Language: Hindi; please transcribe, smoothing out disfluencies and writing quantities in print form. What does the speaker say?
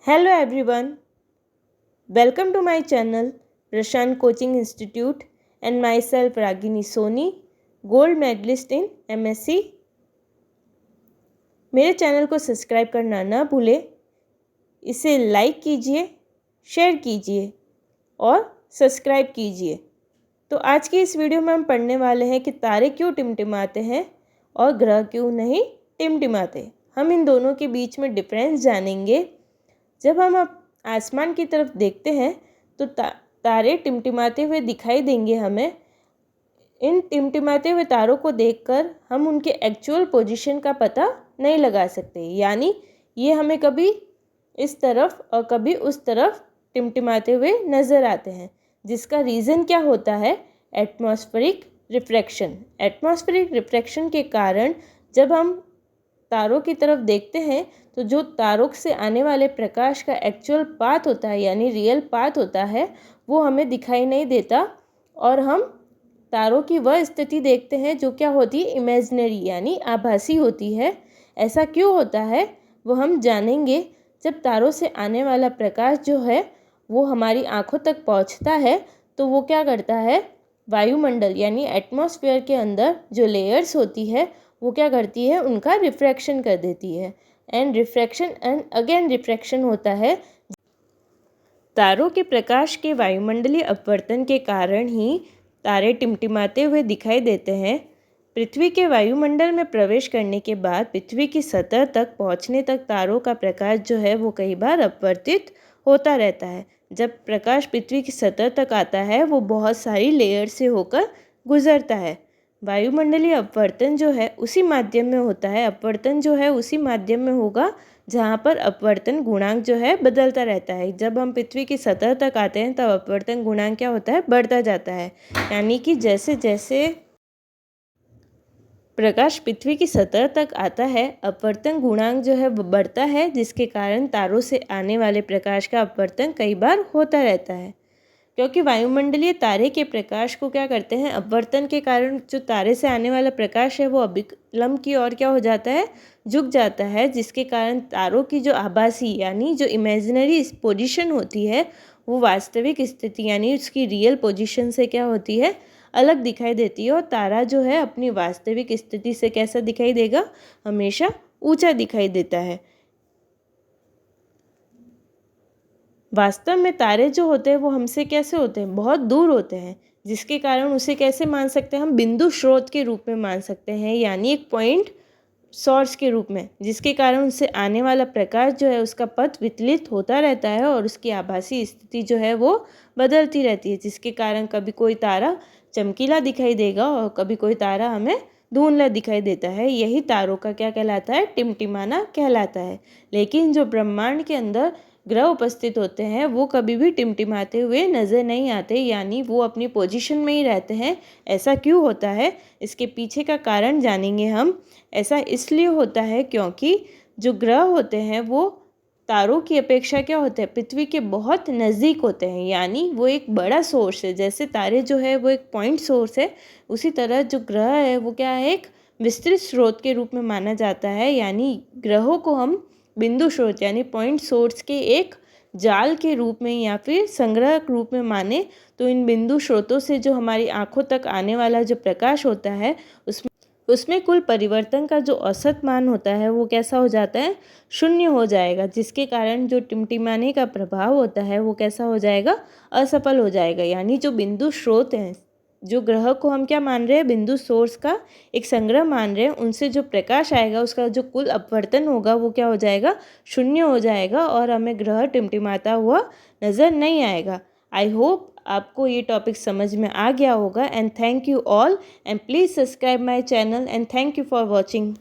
Hello everyone, welcome to my channel Prashant Coaching Institute and myself Ragini Soni, gold medalist in MSc। मेरे चैनल को सब्सक्राइब करना ना भूलें, इसे लाइक कीजिए, शेयर कीजिए और सब्सक्राइब कीजिए। तो आज की इस वीडियो में हम पढ़ने वाले हैं कि तारे क्यों टिमटिमाते हैं और ग्रह क्यों नहीं टिमटिमाते। हम इन दोनों के बीच में डिफरेंस जानेंगे। जब हम आसमान की तरफ देखते हैं तो तारे टिमटिमाते हुए दिखाई देंगे हमें। इन टिमटिमाते हुए तारों को देखकर हम उनके एक्चुअल पोजीशन का पता नहीं लगा सकते, यानी ये हमें कभी इस तरफ और कभी उस तरफ टिमटिमाते हुए नज़र आते हैं। जिसका रीज़न क्या होता है? Atmospheric refraction. एटमॉस्फेरिक रिफ्रैक्शन के कारण जब हम तारों की तरफ देखते हैं तो जो तारों से आने वाले प्रकाश का एक्चुअल पाथ होता है, यानी रियल पाथ होता है, वो हमें दिखाई नहीं देता और हम तारों की वह स्थिति देखते हैं जो क्या होती है? इमेजिनरी, यानी आभासी होती है। ऐसा क्यों होता है वो हम जानेंगे। जब तारों से आने वाला प्रकाश जो है वो हमारी आँखों तक पहुँचता है तो वो क्या करता है? वायुमंडल यानी एटमॉस्फेयर के अंदर जो लेयर्स होती है वो क्या करती है? उनका रिफ्रैक्शन कर देती है। And refraction and again refraction होता है। तारों के प्रकाश के वायुमंडलीय अपवर्तन के कारण ही तारे टिमटिमाते हुए दिखाई देते हैं। पृथ्वी के वायुमंडल में प्रवेश करने के बाद पृथ्वी की सतह तक पहुंचने तक तारों का प्रकाश जो है वो कई बार अपवर्तित होता रहता है। जब प्रकाश पृथ्वी की सतह तक आता है वो बहुत सारी लेयर से होकर गुजरता है। वायुमंडलीय अपवर्तन जो है उसी माध्यम में होता है। अपवर्तन जो है उसी माध्यम में होगा जहाँ पर अपवर्तन गुणांक जो है बदलता रहता है। जब हम पृथ्वी की सतह तक आते हैं तब अपवर्तन गुणांक क्या होता है? बढ़ता जाता है। यानी कि जैसे जैसे प्रकाश पृथ्वी की सतह तक आता है अपवर्तन गुणांक जो है वो बढ़ता है, जिसके कारण तारों से आने वाले प्रकाश का अपवर्तन कई बार होता रहता है। क्योंकि वायुमंडलीय तारे के प्रकाश को क्या करते हैं? अपवर्तन के कारण जो तारे से आने वाला प्रकाश है वो अभिलंब की ओर क्या हो जाता है? झुक जाता है, जिसके कारण तारों की जो आभासी यानी जो इमेजिनरी पोजीशन होती है वो वास्तविक स्थिति यानी उसकी रियल पोजीशन से क्या होती है? अलग दिखाई देती है। और तारा जो है अपनी वास्तविक स्थिति से कैसा दिखाई देगा? हमेशा ऊंचा दिखाई देता है। वास्तव में तारे जो होते हैं वो हमसे कैसे होते हैं? बहुत दूर होते हैं, जिसके कारण उसे कैसे मान सकते हैं? हम बिंदु स्रोत के रूप में मान सकते हैं, यानी एक पॉइंट सोर्स के रूप में, जिसके कारण उससे आने वाला प्रकाश जो है उसका पथ विचलित होता रहता है और उसकी आभासी स्थिति जो है वो बदलती रहती है। जिसके कारण कभी कोई तारा चमकीला दिखाई देगा और कभी कोई तारा हमें धुंधला दिखाई देता है। यही तारों का क्या कहलाता है? टिमटिमाना कहलाता है। लेकिन जो ब्रह्मांड के अंदर ग्रह उपस्थित होते हैं वो कभी भी टिमटिमाते हुए नज़र नहीं आते, यानी वो अपनी पोजीशन में ही रहते हैं। ऐसा क्यों होता है? इसके पीछे का कारण जानेंगे हम। ऐसा इसलिए होता है क्योंकि जो ग्रह होते हैं वो तारों की अपेक्षा क्या होते हैं? पृथ्वी के बहुत नज़दीक होते हैं, यानी वो एक बड़ा सोर्स है। जैसे तारे जो है वो एक पॉइंट सोर्स है, उसी तरह जो ग्रह है वो क्या है? एक विस्तृत स्रोत के रूप में माना जाता है। यानी ग्रहों को हम बिंदु स्रोत यानी पॉइंट सोर्स के एक जाल के रूप में या फिर संग्रह रूप में माने तो इन बिंदु स्रोतों से जो हमारी आँखों तक आने वाला जो प्रकाश होता है उसमें कुल परिवर्तन का जो औसत मान होता है वो कैसा हो जाता है? शून्य हो जाएगा, जिसके कारण जो टिमटिमाने का प्रभाव होता है वो कैसा हो जाएगा? असफल हो जाएगा। यानी जो बिंदु स्रोत हैं, जो ग्रह को हम क्या मान रहे हैं? बिंदु सोर्स का एक संग्रह मान रहे हैं, उनसे जो प्रकाश आएगा उसका जो कुल अपवर्तन होगा वो क्या हो जाएगा? शून्य हो जाएगा और हमें ग्रह टिमटिमाता हुआ नज़र नहीं आएगा। आई होप आपको ये टॉपिक समझ में आ गया होगा। And thank you all and please subscribe my channel and thank you for watching.